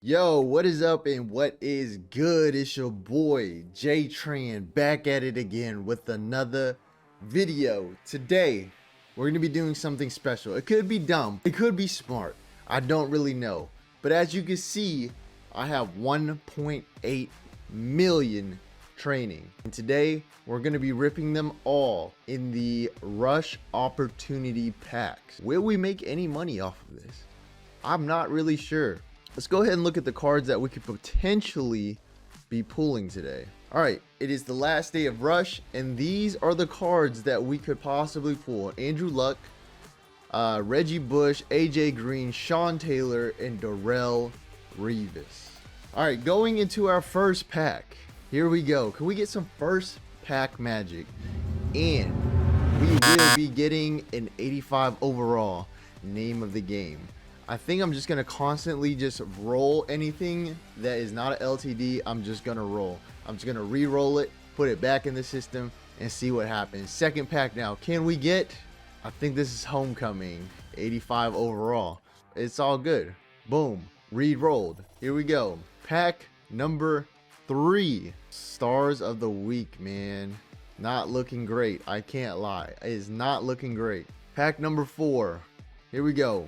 Yo, what is up and what is good? It's your boy J Tran back at it again with another video. Today, we're going to be doing something special. It could be dumb, it could be smart. I don't really know. But as you can see, I have 1.8 million training. And today, we're going to be ripping them all in the Rush Opportunity Packs. Will we make any money off of this? I'm not really sure. Let's go ahead and look at the cards that we could potentially be pulling today. All right, it is the last day of Rush, and these are the cards that we could possibly pull. Andrew Luck, Reggie Bush, AJ Green, Sean Taylor, and Darrelle Revis. All right, going into our first pack. Here we go. Can we get some first pack magic? And we will be getting an 85 overall. Name of the game. I think I'm just going to constantly just roll anything that is not an LTD. I'm just going to roll. I'm just going to re-roll it, put it back in the system, and see what happens. Second pack now. Can we get, I think this is Homecoming, 85 overall. It's all good. Boom. Re-rolled. Here we go. Pack number 3. Stars of the week, man. Not looking great. I can't lie. It is not looking great. Pack number 4. Here we go.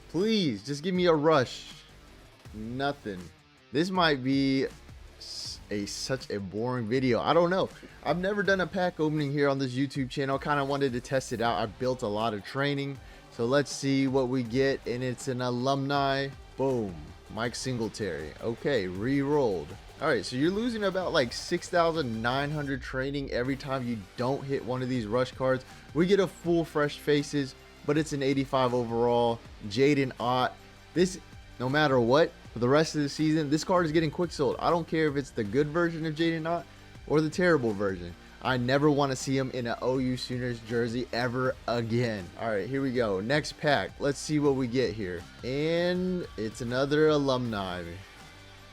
Please, just give me a rush. Nothing. This might be such a boring video. I don't know. I've never done a pack opening here on this YouTube channel. Kind of wanted to test it out. I built a lot of training. So let's see what we get. And it's an alumni. Boom. Mike Singletary. Okay, re-rolled. All right, so you're losing about like 6,900 training every time you don't hit one of these rush cards. We get a full fresh faces, but it's an 85 overall. Jaden Ott. This, no matter what, for the rest of the season, this card is getting quick sold. I don't care if it's the good version of Jaden Ott or the terrible version. I never want to see him in an OU Sooners jersey ever again. All right, here we go. Next pack. Let's see what we get here. And it's another alumni.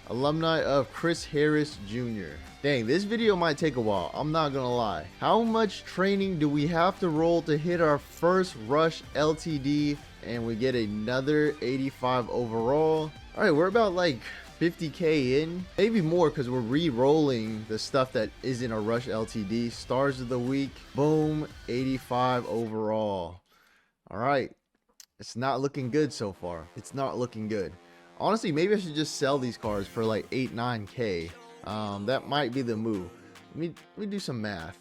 Alumni of Chris Harris Jr. Dang, this video might take a while. I'm not gonna lie. How much training do we have to roll to hit our first Rush LTD? And we get another 85 overall. All right, we're about like 50K in, maybe more, because we're re-rolling the stuff that isn't a Rush LTD. Stars of the week. Boom, 85 overall. All right, it's not looking good so far. It's not looking good. Honestly, maybe I should just sell these cards for like 8-9K. That might be the move. Let me do some math.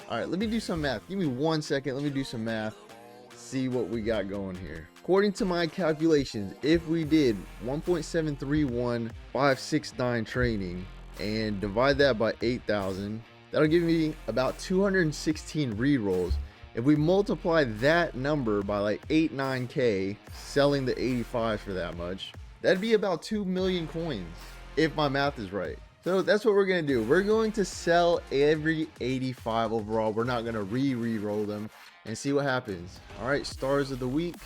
All right, let me do some math. Give me 1 second. Let me do some math. See what we got going here. According to my calculations, if we did 1.731569 training and divide that by 8,000, that'll give me about 216 re-rolls. If we multiply that number by like 8-9K, selling the 85 for that much, that'd be about 2 million coins, if my math is right. So that's what we're going to do. We're going to sell every 85 overall. We're not going to re-roll them and see what happens. All right, stars of the week.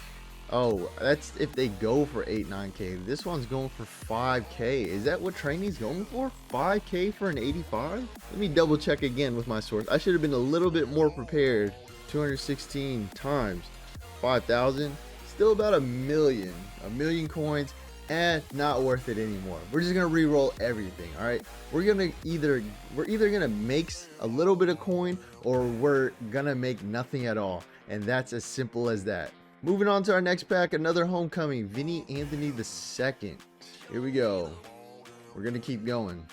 Oh, that's if they go for 8-9K. This one's going for 5K. Is that what training's going for? 5K for an 85? Let me double check again with my source. I should have been a little bit more prepared. 216 times 5,000, still about a million coins, and not worth it anymore. We're just gonna re-roll everything. All right, we're either gonna make a little bit of coin, or we're gonna make nothing at all, and that's as simple as that. Moving on to our next pack, another homecoming, Vinny Anthony II. Here we go. We're gonna keep going.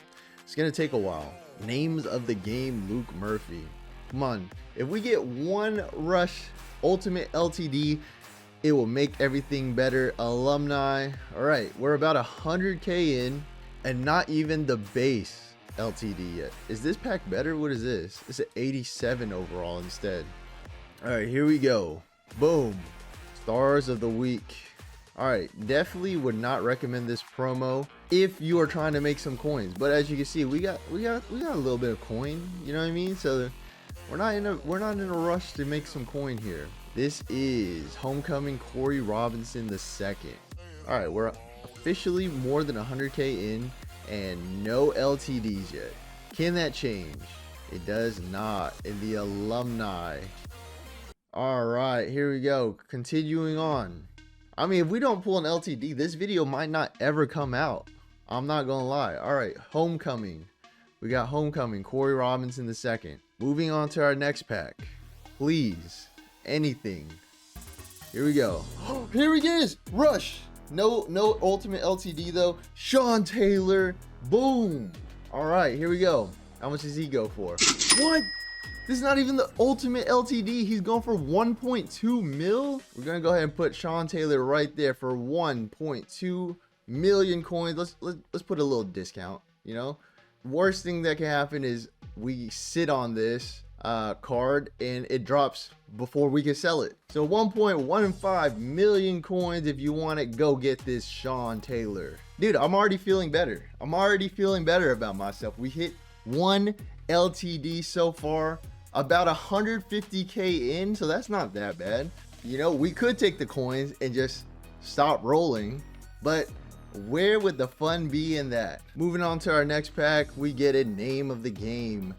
It's gonna take a while. Names of the game, Luke Murphy. Come on, if we get one Rush Ultimate LTD, it will make everything better. Alumni. All right, we're about 100K in, and not even the base LTD yet. Is this pack better? What is this? It's an 87 overall instead. All right, here we go. Boom. Stars of the week. All right, definitely would not recommend this promo if you are trying to make some coins. But as you can see, we got a little bit of coin. You know what I mean? So we're not in a rush to make some coin here. This is Homecoming Corey Robinson II. All right, we're officially more than 100K in and no LTDs yet. Can that change? It does not. In the alumni. All right, here we go. Continuing on. I mean, if we don't pull an LTD, this video might not ever come out. I'm not gonna lie. All right, Homecoming. We got Homecoming, Corey Robinson the second. Moving on to our next pack. Please, anything. Here we go. Here he is, Rush. No ultimate LTD though. Sean Taylor, boom. All right, here we go. How much does he go for? What? This is not even the ultimate LTD. He's going for 1.2 mil. We're gonna go ahead and put Sean Taylor right there for 1.2 million coins. Let's put a little discount, you know? Worst thing that can happen is we sit on this card and it drops before we can sell it. So 1.15 million coins. If you want it, go get this Sean Taylor. Dude, I'm already feeling better. I'm already feeling better about myself. We hit one LTD so far, about 150k in, so that's not that bad. You know, we could take the coins and just stop rolling, but where would the fun be in that? Moving on to our next pack, we get a name of the game,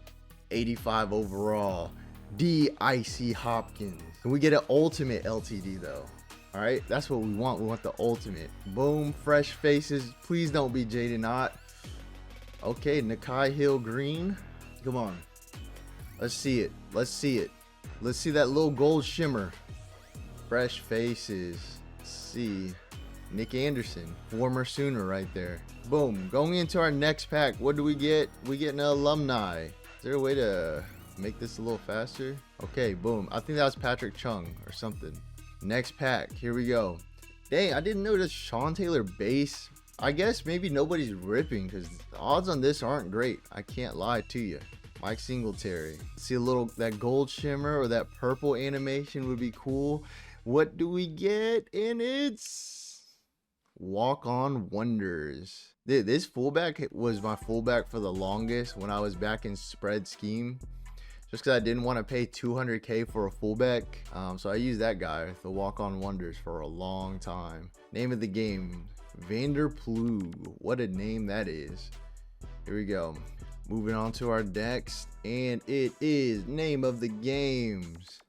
85 overall, D. Icy Hopkins. Can we get an ultimate LTD though? All right, that's what we want. We want the ultimate. Boom, fresh faces. Please don't be Jaden Ott. Okay, Nakai Hill Green. Come on. Let's see it. Let's see it. Let's see that little gold shimmer. Fresh faces. Let's see. Nick Anderson, former Sooner right there. Boom. Going into our next pack, what do we get? We get an alumni. Is there a way to make this a little faster? Okay, boom. I think that was Patrick Chung or something. Next pack. Here we go. Dang, I didn't notice Sean Taylor base. I guess maybe nobody's ripping because the odds on this aren't great. I can't lie to you. Mike Singletary. See a little, that gold shimmer or that purple animation would be cool. What do we get? And it's Walk On Wonders. Dude, this fullback was my fullback for the longest when I was back in spread scheme. Just because I didn't want to pay 200k for a fullback. So I used that guy, the Walk On Wonders, for a long time. Name of the game, Vanderplug. What a name that is. Here we go. Moving on to our next, and it is name of the games,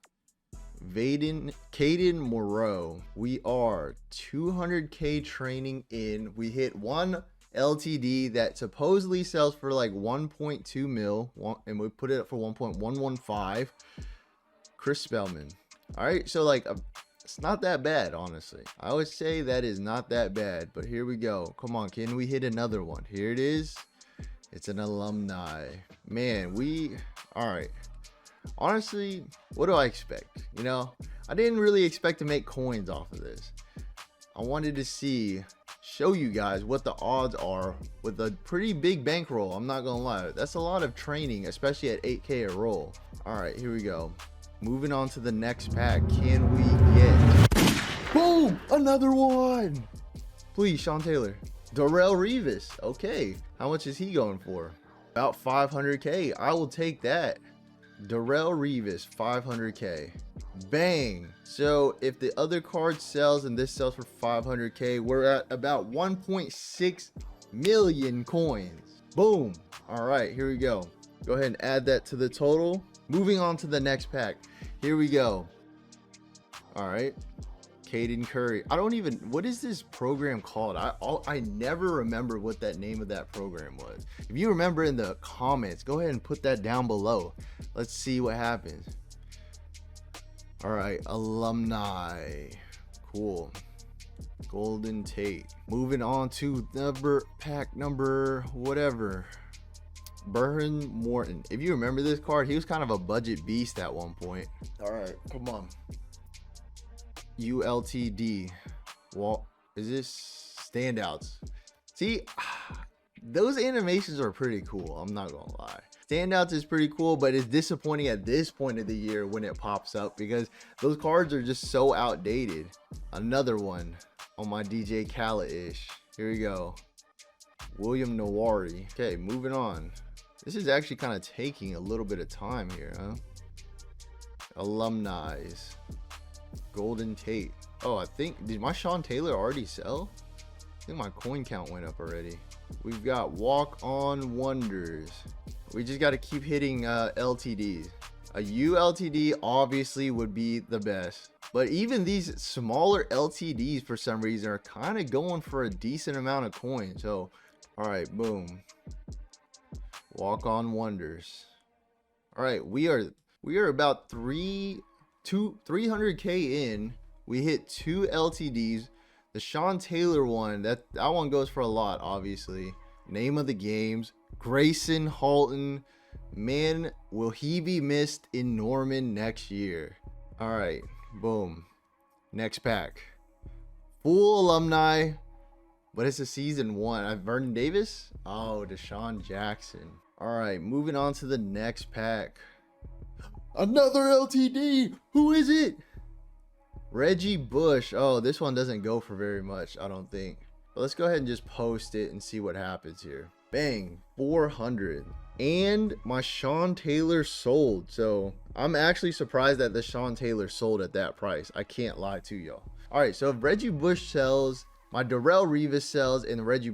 Caden Moreau. We are 200k training in. We hit one LTD that supposedly sells for like 1.2 mil, and we put it up for 1.115. Chris Spellman. All right, so like it's not that bad, honestly. I would say that is not that bad, but here we go. Come on, can we hit another one? Here it is. It's an alumni. Man, all right. Honestly, what do I expect? You know, I didn't really expect to make coins off of this. I wanted to show you guys what the odds are with a pretty big bankroll. I'm not gonna lie. That's a lot of training, especially at 8k a roll. All right, here we go. Moving on to the next pack. Can we get, boom, another one? Please, Sean Taylor. Darrelle Revis. Okay, how much is he going for? About 500k. I will take that. Darrelle Revis, 500k. Bang. So if the other card sells and this sells for 500k, we're at about 1.6 million coins. Boom. All right, here we go. Go ahead and add that to the total. Moving on to the next pack. Here we go. All right. Caden Curry. I don't even, what is this program called? I never remember what that name of that program was. If you remember in the comments, go ahead and put that down below. Let's see what happens. All right, alumni. Cool. Golden Tate. Moving on to pack number whatever. Burhan Morton. If you remember this card, he was kind of a budget beast at one point. All right, come on. ULTD. Well, is this standouts? See, those animations are pretty cool. I'm not gonna lie. Standouts is pretty cool, but it's disappointing at this point of the year when it pops up because those cards are just so outdated. Another one on my DJ Khaled-ish. Here we go. William Nawari. Okay, moving on. This is actually kind of taking a little bit of time here, huh? Alumni. Golden Tate. Oh, I think, did my Sean Taylor already sell? I think my coin count went up already. We've got Walk On Wonders. We just got to keep hitting LTDs. A ULTD obviously would be the best. But even these smaller LTDs for some reason are kind of going for a decent amount of coin. So, all right, boom. Walk on wonders. All right, we are about 300k in. We hit 2 LTDs. The Sean Taylor one, that one goes for a lot, obviously. Name of the games, Grayson Halton. Man, will he be missed in Norman next year? All right, boom. Next pack. Full alumni. What is the season 1? Vernon Davis? Oh, Deshaun Jackson. All right, moving on to the next pack. Another LTD. Who is it? Reggie Bush. Oh, this one doesn't go for very much, I don't think. But let's go ahead and just post it and see what happens here. Bang, 400. And my Sean Taylor sold. So I'm actually surprised that the Sean Taylor sold at that price. I can't lie to y'all. All right, so if Reggie Bush sells, my Darrelle Revis sells, and Reggie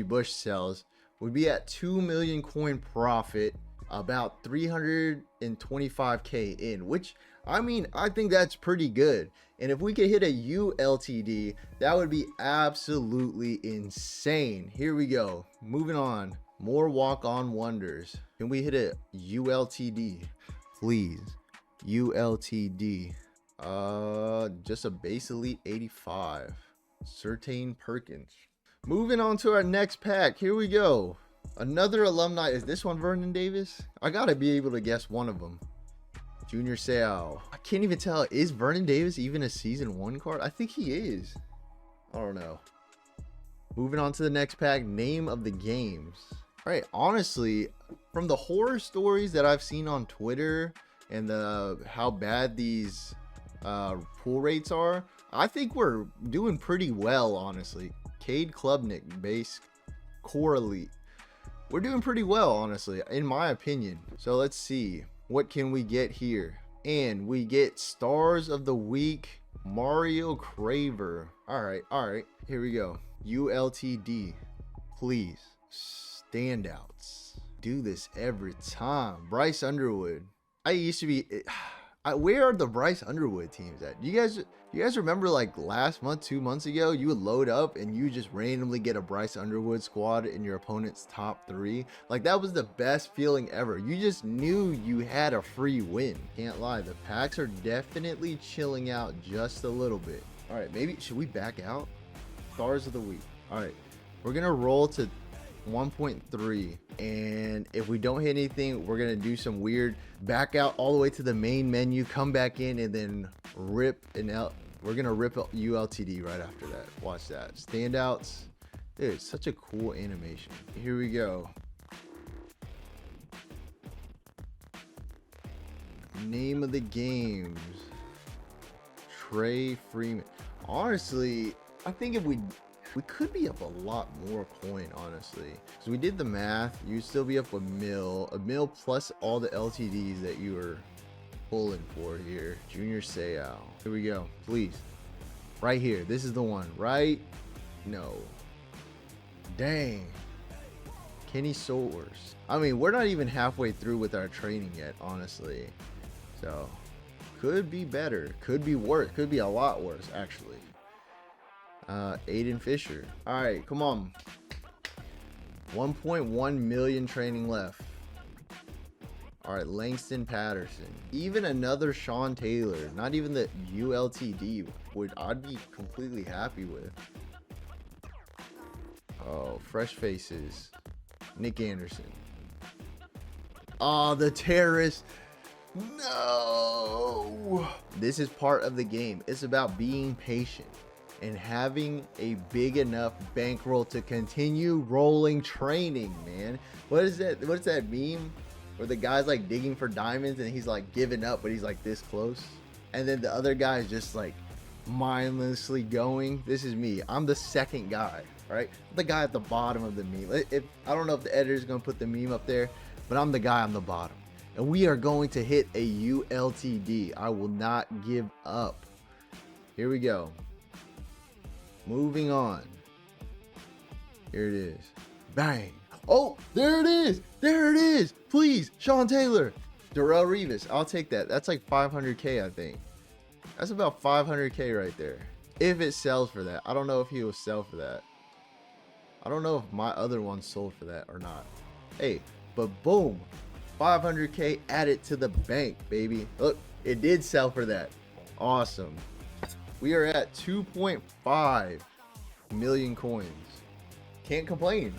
Bush sells, we'd be at 2 million coin profit, about 325k in, which, I mean, I think that's pretty good. And if we could hit a ULTD, that would be absolutely insane. Here we go. Moving on. More walk-on wonders. Can we hit a ULTD, please? ULTD. Just a base elite 85. Certain Perkins. Moving on to our next pack. Here we go. Another alumni. Is this one Vernon Davis? I gotta be able to guess one of them. Junior Seau. I can't even tell. Is Vernon Davis even a season 1 card? I think he is. I don't know. Moving on to the next pack. Name of the games. All right. Honestly, from the horror stories that I've seen on Twitter and how bad these pool rates are, I think we're doing pretty well, honestly. Cade Klubnik, base core elite. We're doing pretty well, honestly, in my opinion. So let's see. What can we get here? And we get Stars of the Week, Mario Craver. All right. Here we go. ULTD, please. Standouts. Do this every time. Bryce Underwood. I used to be... where are the Bryce Underwood teams at? Do you guys remember, like, last month, 2 months ago, you would load up and you just randomly get a Bryce Underwood squad in your opponent's top 3? Like, that was the best feeling ever. You just knew you had a free win. Can't lie, the packs are definitely chilling out just a little bit. All right, maybe should we back out? Stars of the Week. All right, we're gonna roll to 1.3, and if we don't hit anything, we're gonna do some weird back out all the way to the main menu, come back in, and then rip an L. We're gonna rip ULTD right after that. Watch that. Standouts. Dude, it's such a cool animation. Here we go. Name of the games. Trey Freeman. Honestly, I think if we could be up a lot more coin, honestly. So we did the math. You'd still be up a mil plus all the LTDs that you were pulling for here. Junior Seau. Here we go. Please. Right here. This is the one, right? No. Dang. Kenny Soares. I mean, we're not even halfway through with our training yet, honestly. So, could be better. Could be worse. Could be a lot worse, actually. Aiden Fisher. All right, come on. 1.1 million training left. All right, Langston Patterson. Even another Sean Taylor. Not even the ULTD I'd be completely happy with. Oh, fresh faces. Nick Anderson. Oh, the terrorist. No. This is part of the game. It's about being patient and having a big enough bankroll to continue rolling training, man. What is that? What's that meme where the guy's like digging for diamonds and he's like giving up, but he's like this close, and then the other guy is just like mindlessly going? This is me. I'm the second guy, right? The guy at the bottom of the meme. I don't know if the editor is gonna put the meme up there, but I'm the guy on the bottom, and we are going to hit a ULTD. I will not give up. Here we go. Moving on. Here it is. Bang. Oh, there it is. There it is. Please, Sean Taylor. Darrell Revis, I'll take that. That's like 500K, I think. That's about 500K right there. If it sells for that. I don't know if he will sell for that. I don't know if my other one sold for that or not. Hey, but boom, 500K added to the bank, baby. Look, it did sell for that. Awesome. We are at 2.5 million coins. Can't complain.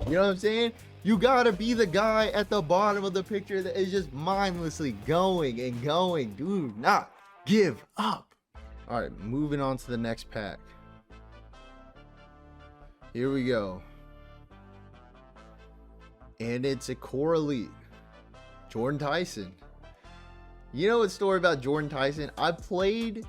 You know what I'm saying? You gotta be the guy at the bottom of the picture that is just mindlessly going and going. Do not give up. All right, moving on to the next pack. Here we go. And it's a core elite. Jordan Tyson. You know what story about Jordan Tyson? I played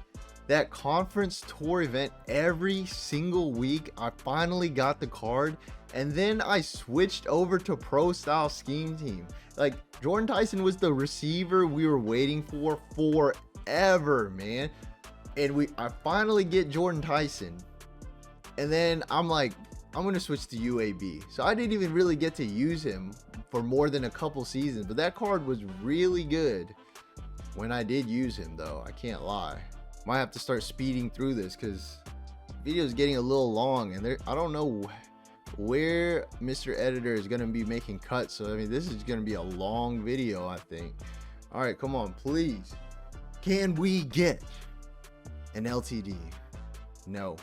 that conference tour event every single week. I finally got the card, and then I switched over to pro style scheme team. Like, Jordan Tyson was the receiver we were waiting for forever, man. And I finally get Jordan Tyson, and then I'm like, I'm gonna switch to UAB. So I didn't even really get to use him for more than a couple seasons, but that card was really good when I did use him, though. I can't lie. Might have to start speeding through this because video is getting a little long, and I don't know where Mr. Editor is gonna be making cuts. So I mean, this is gonna be a long video, I think. All right, come on, please. Can we get an LTD? No.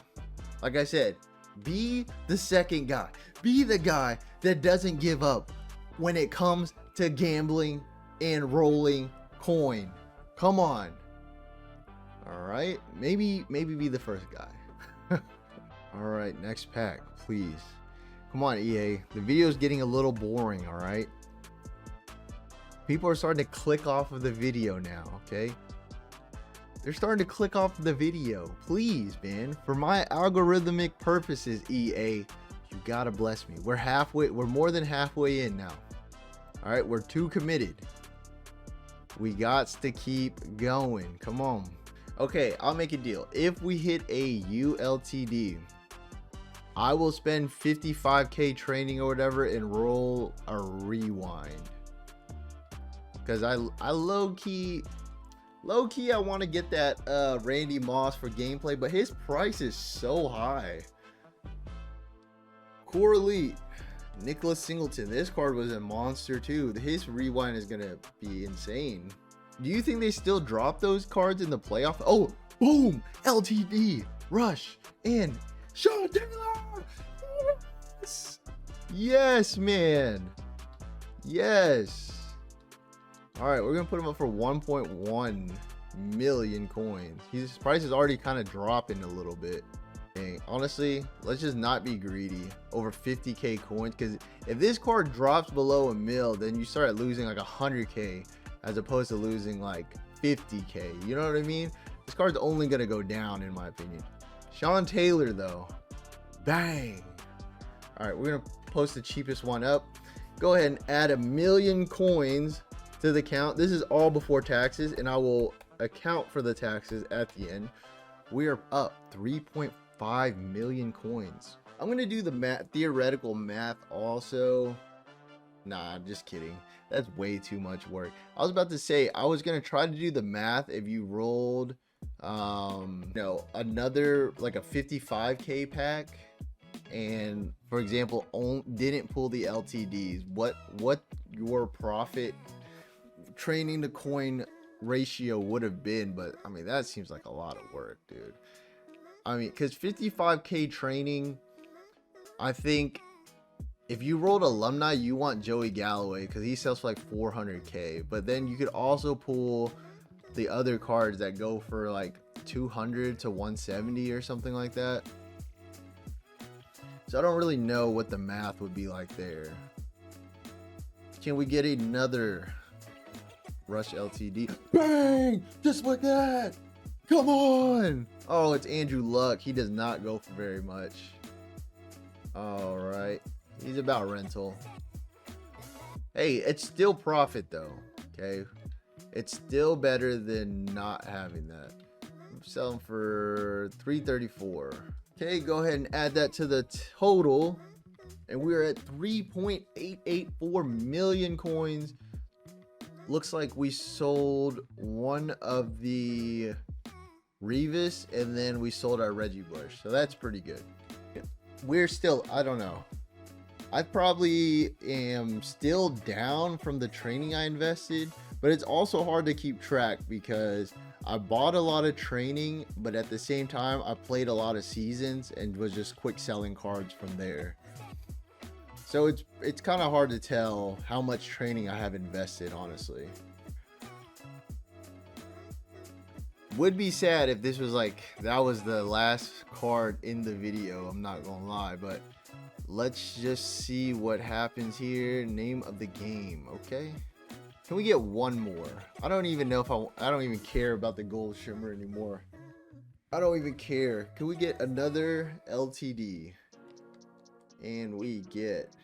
Like I said, be the second guy. Be the guy that doesn't give up when it comes to gambling and rolling coin. Come on. All right, maybe be the first guy. All right, next pack, please. Come on, EA. The video is getting a little boring. All right, people are starting to click off of the video now. Okay, they're starting to click off the video. Please, man, for my algorithmic purposes, EA, you gotta bless me. We're more than halfway in now. All right, we're too committed. We got to keep going. Come on. Okay, I'll make a deal. If we hit a ULTD, I will spend 55K training or whatever and roll a rewind. Because I low-key I want to get that Randy Moss for gameplay, but his price is so high. Core Elite, Nicholas Singleton. This card was a monster too. His rewind is going to be insane. Do you think they still drop those cards in the playoff? Oh, boom! LTD, Rush, and Sean Taylor! Yes! Yes, man! Yes! Alright, we're going to put him up for 1.1 million coins. His price is already kind of dropping a little bit. Dang, honestly, let's just not be greedy over 50K coins, because if this card drops below a mil, then you start losing like 100K. As opposed to losing like 50K. You know what I mean? This card's only going to go down, in my opinion. Sean Taylor, though. Bang. All right, we're going to post the cheapest one up. Go ahead and add 1 million coins to the count. This is all before taxes, and I will account for the taxes at the end. We are up 3.5 million coins. I'm going to do the theoretical math also. Nah, just kidding. That's way too much work. I was about to say, I was going to try to do the math if you rolled, another, like a 55K pack. And, for example, didn't pull the LTDs. What your profit training the coin ratio would have been. But, I mean, that seems like a lot of work, dude. I mean, because 55K training, I think... If you rolled alumni, you want Joey Galloway because he sells for like 400K. But then you could also pull the other cards that go for like 200 to 170 or something like that. So I don't really know what the math would be like there. Can we get another Rush LTD? Bang! Just like that! Come on! Oh, it's Andrew Luck. He does not go for very much. All right. He's about rental. Hey, it's still profit though. Okay, it's still better than not having that. I'm selling for 334. Okay, go ahead and add that to the total, and we're at 3.884 million coins. looks like we sold one of the Revis, and then we sold our Reggie Bush, so that's pretty good. We're still, I don't know, I probably am still down from the training I invested, but it's also hard to keep track because I bought a lot of training, but at the same time I played a lot of seasons and was just quick selling cards from there. So it's kind of hard to tell how much training I have invested, honestly. Would be sad if this was like, that was the last card in the video, I'm not gonna lie, but let's just see what happens here. Name of the game, okay? Can we get one more? I don't even know if I don't even care about the gold shimmer anymore. I don't even care. Can we get another LTD? And we get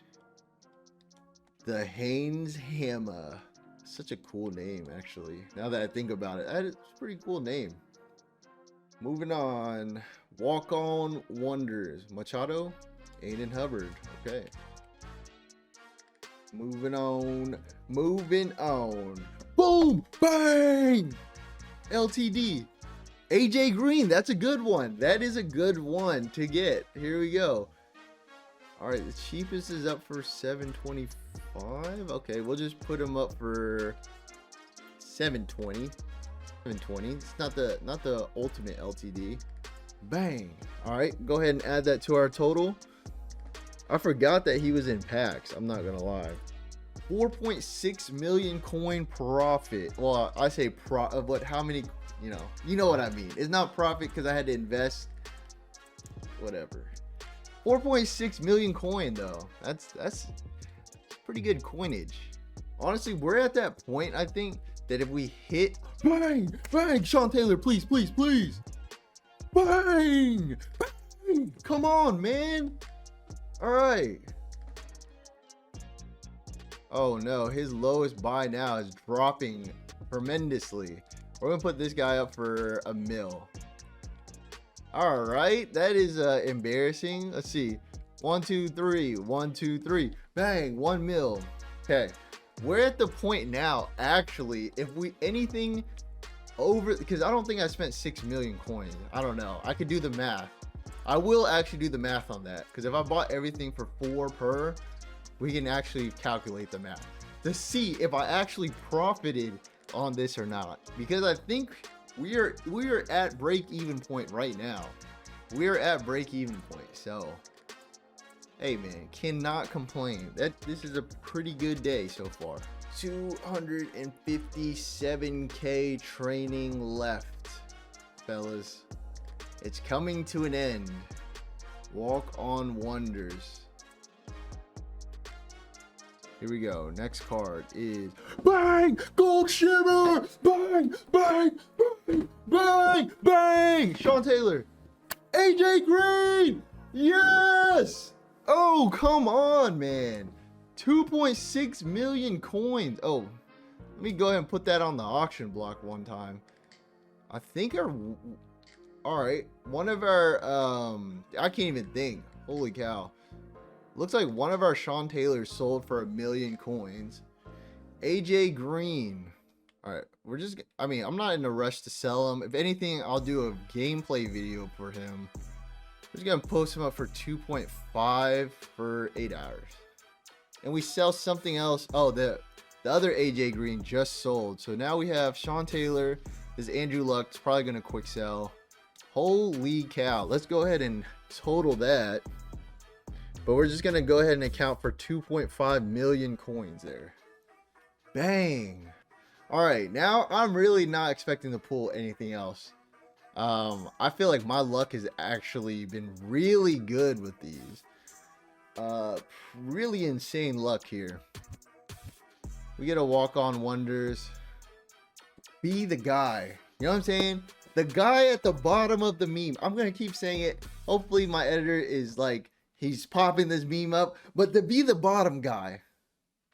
the Haynes Hammer. Such a cool name, actually. Now that I think about it, it's a pretty cool name. Moving on. Walk On Wonders. Machado, Aiden Hubbard. Okay. Moving on. Moving on. Boom! Bang! LTD. AJ Green. That's a good one. That is a good one to get. Here we go. All right, the cheapest is up for $725. Okay, we'll just put him up for $720. It's not the ultimate LTD. Bang. All right, go ahead and add that to our total. I forgot that he was in packs. I'm not gonna lie. 4.6 million coin profit. Well, I say but how many? You know what I mean. It's not profit because I had to invest. Whatever. 4.6 million coin though. That's pretty good coinage. Honestly, we're at that point, I think, that if we hit bang, Sean Taylor, please. Bang! Come on, man. All right. Oh no, his lowest buy now is dropping tremendously. We're gonna put this guy up for $1 mil. All right, that is embarrassing. Let's see. 1 2 3 1 2 3 bang, $1 mil. Okay, we're at the point now, actually, if we anything over, because I don't think I spent 6 million coins. I don't know, I could do the math. I will actually do the math on that, because if I bought everything for 4 per, we can actually calculate the math to see if I actually profited on this or not, because I think we are at break-even point right now. We're at break-even point, so hey man, cannot complain. This is a pretty good day so far. 257k training left, fellas. It's coming to an end. Walk On Wonders. Here we go. Next card is bang, gold shimmer, bang, Sean Taylor, AJ Green. Yes. Oh, come on, man. 2.6 million coins. Oh, let me go ahead and put that on the auction block one time. I think all right, one of our I can't even think. Holy cow. Looks like one of our Sean Taylors sold for 1 million coins. AJ Green. All right, I'm not in a rush to sell him. If anything, I'll do a gameplay video for him. I'm just gonna post him up for 2.5 for 8 hours. And we sell something else. Oh, the other AJ Green just sold. So now we have Sean Taylor. This Andrew Luck's probably gonna quick sell. Holy cow. Let's go ahead and total that. But we're just gonna go ahead and account for 2.5 million coins there. Bang. All right, now I'm really not expecting to pull anything else. I feel like my luck has actually been really good with these. Really insane luck here. We get a Walk On Wonders. Be the guy. You know what I'm saying? The guy at the bottom of the meme. I'm gonna keep saying it. Hopefully my editor is like, he's popping this meme up, but to be the bottom guy,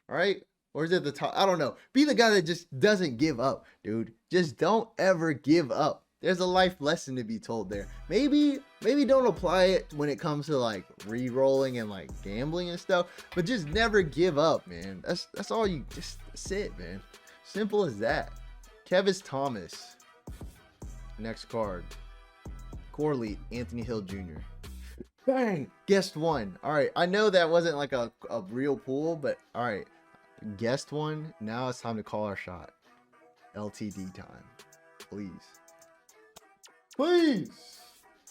all right? Or is it the top? I don't know. Be the guy that just doesn't give up, dude. Just don't ever give up. There's a life lesson to be told there. Maybe don't apply it when it comes to like re-rolling and like gambling and stuff, but just never give up, man. That's all you, that's it, man. Simple as that. Kevis Thomas. Next card. Corley, Anthony Hill Jr. Bang! Guessed one. All right. I know that wasn't like a real pool, but all right. Guessed one. Now it's time to call our shot. LTD time. Please. Please.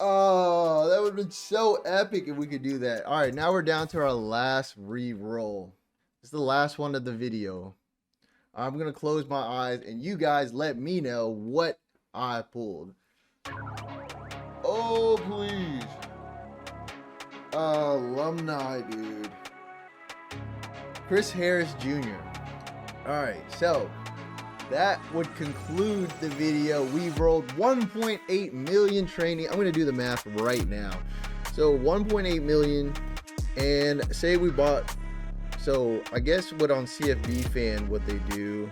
Oh, that would have been so epic if we could do that. All right. Now we're down to our last re-roll. This is the last one of the video. I'm going to close my eyes and you guys let me know what I pulled. Oh, please. Alumni, dude. Chris Harris Jr. Alright, so that would conclude the video. We've rolled 1.8 million training. I'm going to do the math right now. So 1.8 million, and say we bought, so I guess what on CFB fan, what they do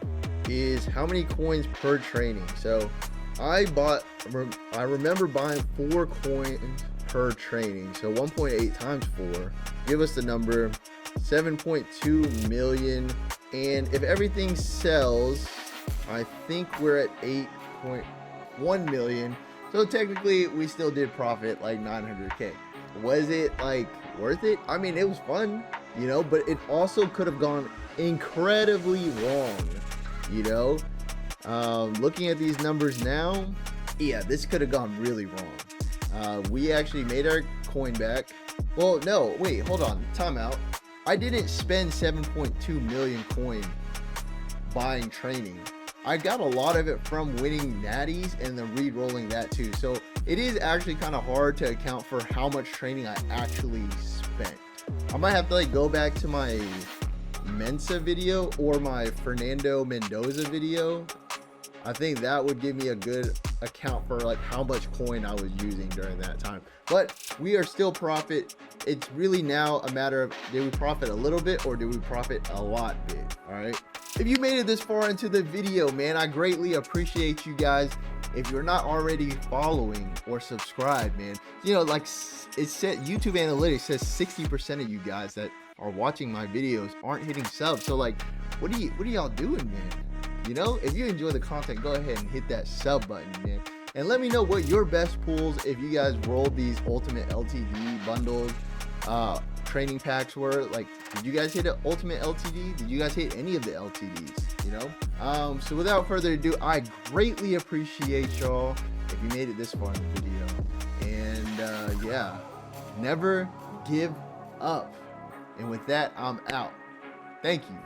is how many coins per training. So I remember buying 4 coins per training. So 1.8 times 4, give us the number 7.2 million. And if everything sells, I think we're at 8.1 million. So technically we still did profit like 900K. Was it like worth it? I mean, it was fun, you know, but it also could have gone incredibly wrong, you know. Looking at these numbers now, yeah, this could have gone really wrong. We actually made our coin back. Well, no, wait, hold on, time out. I didn't spend 7.2 million coin buying training. I got a lot of it from winning natties and then re-rolling that too. So it is actually kind of hard to account for how much training I actually spent. I might have to like go back to my Mensa video or my Fernando Mendoza video. I think that would give me a good account for like how much coin I was using during that time. But we are still profit. It's really now a matter of, did we profit a little bit or did we profit a lot bit? All right. If you made it this far into the video, man, I greatly appreciate you guys. If you're not already following or subscribed, man, you know, like it said, YouTube analytics says 60% of you guys that are watching my videos aren't hitting subs. So like, what are y'all doing, man? You know, if you enjoy the content, go ahead and hit that sub button, man. And let me know what your best pulls, if you guys rolled these ultimate LTD bundles, training packs were. Like, did you guys hit an ultimate LTD? Did you guys hit any of the LTDs, you know? So without further ado, I greatly appreciate y'all if you made it this far in the video. And yeah, never give up. And with that, I'm out. Thank you.